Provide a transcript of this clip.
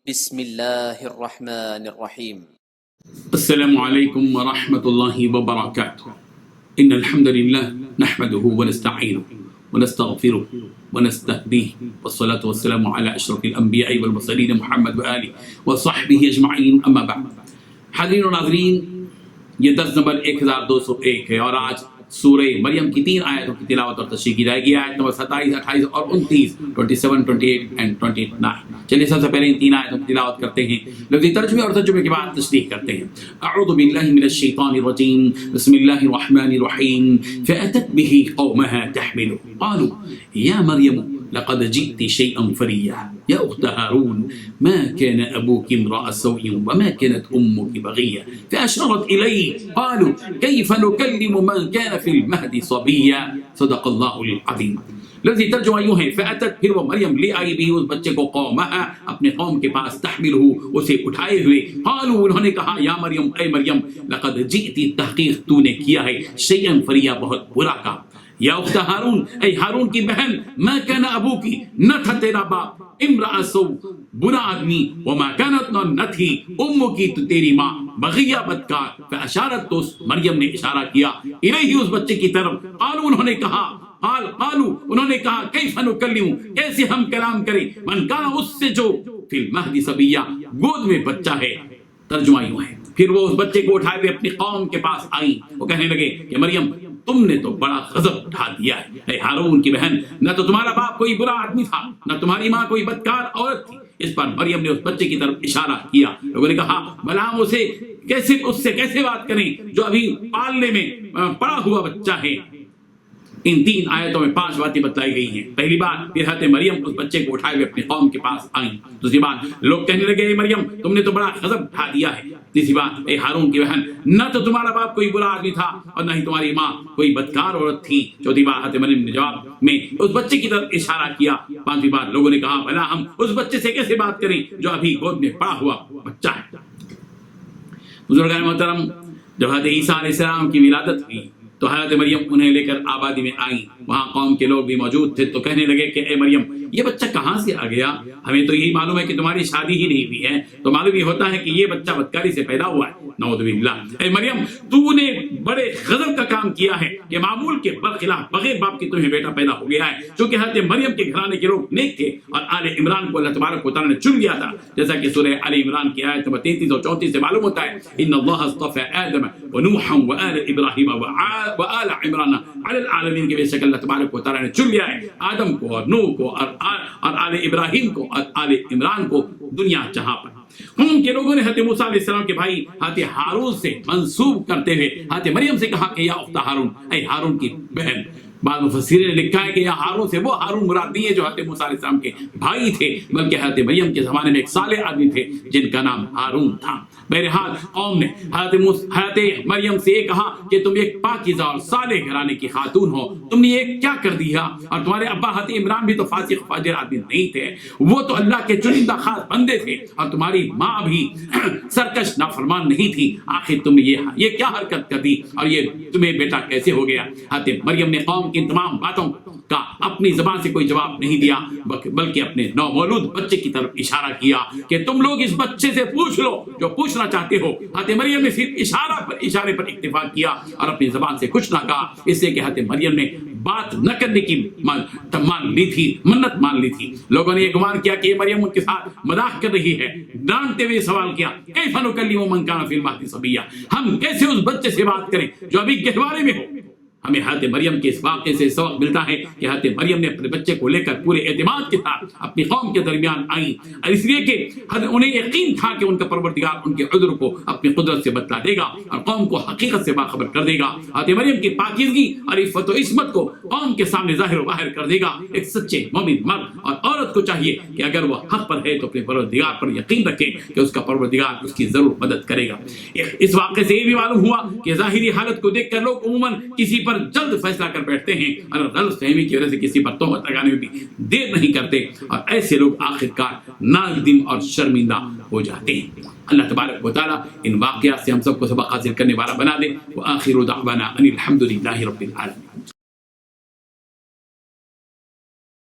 بسم الله الرحمن الرحيم. السلام عليكم ورحمة الله وبركاته. إن الحمد لله نحمده ونستعينه ونستغفره ونستهديه والصلاة والسلام على أشرف الأنبياء والمرسلين محمد وآله وصحبه أجمعين أما بعد. حاضرین و ناظرین، یہ درس نمبر 1201 ہے اور آج سورہ مریم کی 3 آیتوں کی تلاوت اور تشریح کی جائے گی. آیت نمبر 27، 28 اور 29، 27، 28 and 29. چلیے سب سے پہلے ان 3 آیتوں کی تلاوت کرتے ہیں، لفظی ترجمے اور ترجمے کے بعد تشریح کرتے ہیں. اعوذ باللہ من الشیطان الرجیم، بسم اللہ الرحمن الرحیم. فأتت به قومها تحمله قالوا یا مریم لقد جئت شيئا فريا يا أخت هارون ما كان أبوك امرأ سوء وما كانت أمك بغيا فأشارت إليه قالوا كيف نكلم من كان في المهد صبيا. صدق الله العظيم. لفظی ترجمہ یوں ہے، فأتت، پھر وہ مریم لے آئی بھی اس بچے کو، قومہا، اپنے قوم کے پاس، تحملہ، اسے اٹھائے ہوئے. قالوا، انہوں نے کہا، یا مریم، اے مریم، لقد جئتی، تحقیق تو نے کیا ہے، شیئا فریا، بہت برا کام. یا اخت ہارون، اے ہارون کی بہن، ما کان ابو کی، نہ تھا تیرا باپ، امرأ سو، برا آدمی، وما کانت، نہ تھی، امو کی، تو تیری ماں، بغیہ، بدکار. فاشارت، تو مریم نے اشارہ کیا، الیہ، اس بچے کی طرف. قالوا، انہوں نے کہا، قالوا، انہوں نے کہا، کیف نکلم، کیسے ہم کلام کریں، من کان، اس سے جو، فی المہد صبیہ، گود میں بچہ ہے. ترجمہ یوں ہے، پھر وہ اس بچے کو اٹھائے ہوئے اپنی قوم کے پاس آئی. وہ کہنے لگے کہ مریم، تم نے تو بڑا غضب اٹھا دیا ہے. اے ہارون کی بہن، نہ تو تمہارا باپ کوئی برا آدمی تھا، نہ تمہاری ماں کوئی بدکار عورت تھی. اس پر مریم نے اس بچے کی طرف اشارہ کیا. لوگوں نے کہا، بھلا ہم اس سے کیسے بات کریں جو ابھی پالنے میں پڑا ہوا بچہ ہے. ان 3 آیتوں میں 5 باتیں بتلائی گئی ہیں. پہلی بات، پھر حضرت مریم اس بچے کو اٹھائے ہوئے اپنی قوم کے پاس آئیں. دوسری بات، لوگ کہنے لگے، اے مریم، تم نے تو بڑا غضب اٹھا دیا ہے. تیسری بات، اے ہارون کی بہن، نہ تو تمہارا باپ کوئی برا آدمی تھا اور نہ ہی تمہاری ماں کوئی بدکار عورت تھی. چوتھی بات، حضرت مریم نے جواب میں اس بچے کی طرف اشارہ کیا. پانچویں بات، لوگوں نے کہا، بھلا ہم اس بچے سے کیسے بات کریں جو ابھی گود میں پڑا ہوا بچہ ہے. بزرگان محترم، جب حضرت عیسیٰ علیہ السلام کی ولادت ہوئی تو حضرت مریم انہیں لے کر آبادی میں آئیں. وہاں قوم کے لوگ بھی موجود تھے. تو کہنے لگے کہ اے مریم، یہ بچہ کہاں سے آ گیا؟ ہمیں تو یہی معلوم ہے کہ تمہاری شادی ہی نہیں ہوئی ہے، تو معلوم یہ ہوتا ہے کہ یہ بچہ بدکاری سے پیدا ہوا ہے. نعوذ باللہ. اے مریم، تو نے بڑے غضب کا کام کیا ہے کہ معمول کے برخلاف بغیر باپ کے تمہیں بیٹا پیدا ہو گیا ہے. چونکہ حضرت مریم کے گھرانے کے لوگ نیک تھے اور آل عمران کو اللہ تبارک و تعالیٰ نے چن لیا تھا، جیسا کہ سورہ آل عمران کی آیت نمبر 33 اور 34 سے معلوم ہوتا ہے. ان اللہ اصطفى آدم ونوحا وآل ابراہیم وآل عمران علی العالمین، کے بے شک اللہ تبارک و تعالیٰ نے چن لیا ہے آدم کو اور نوح کو اور آل ابراہیم کو اور آل عمران کو دنیا جہاں پر. ان کے لوگوں نے حضرت موسیٰ علیہ السلام کے بھائی حضرت ہارون سے منسوب کرتے ہوئے حضرت مریم سے کہا کہ یا اخت ہارون، اے ہارون کی بہن. بعض مفسرین نے لکھا ہے کہ یا ہارون سے وہ ہارون مراد نہیں ہے جو حضرت موسیٰ علیہ السلام کے بھائی تھے، بلکہ حضرت مریم کے زمانے میں ایک صالح آدمی تھے جن کا نام ہارون تھا. بہرحال قوم نے حضرت مریم سے یہ کہا کہ تم ایک پاکیزہ اور صالح گھرانے کی خاتون ہو، تم نے یہ کیا کر دیا؟ اور تمہارے ابا حضرت عمران بھی تو فاسق فاجر آدمی نہیں تھے، وہ تو اللہ کے چنندہ خاص بندے تھے، اور تمہاری ماں بھی سرکش نافرمان نہیں تھی. آخر تم نے یہ کیا حرکت کر دی اور یہ تمہیں بیٹا کیسے ہو گیا؟ حضرت مریم نے قوم کی تمام باتوں کا اپنی زبان سے کوئی جواب نہیں دیا، بلکہ اپنے نومولود بچے کی طرف اشارہ کیا کہ تم لوگ اس بچے سے پوچھ لو جو پوچھنا چاہتے ہو. حضرت مریم نے صرف اشارے پر اکتفا کیا اور اپنی زبان سے کچھ نہ کہا، اس لیے کہ حضرت مریم نے بات نہ کرنے کی منت مان لی تھی. لوگوں نے یہ گمان کیا کہ یہ مریم ان کے ساتھ مذاق کر رہی ہے. ڈانٹتے ہوئے سوال کیا، کیف نکلم من کان فی المہد صبیا، ہم کیسے اس بچے سے بات کریں جو ابھی گہوارے میں ہو. ہمیں حضرت مریم کے اس واقعے سے سبق ملتا ہے کہ حضرت مریم نے اپنے بچے کو لے کر پورے اعتماد کے ساتھ اپنی قوم کے درمیان آئیں، اور اس لیے کہ انہیں یقین تھا کہ ان کا پروردگار ان کے عذر کو اپنی قدرت سے بتلا دے گا اور قوم کو حقیقت سے باخبر کر دے گا. حضرت مریم کی پاکیزگی اور عفت و عصمت کو قوم کے سامنے ظاہر و باہر کر دے گا. ایک سچے مومن مرد اور عورت کو چاہیے کہ اگر وہ حق پر ہے تو اپنے پروردگار پر یقین رکھے کہ اس کا پروردگار اس کی ضرور مدد کرے گا. اس واقعے سے یہ بھی معلوم ہوا کہ ظاہری حالت کو دیکھ کر لوگ عموماً کسی پر جلد فیصلہ کر بیٹھتے ہیں اور غلط فہمی کی وجہ سے کسی پر تہمت لگانے میں بھی دیر نہیں کرتے، اور ایسے لوگ آخرکار نادم اور شرمندہ ہو جاتے ہیں. اللہ تبارک و تعالیٰ ان واقعات سے ہم سب کو سبق حاصل کرنے والا بنا دے. وآخر دعوانا ان الحمد للہ رب العالمین.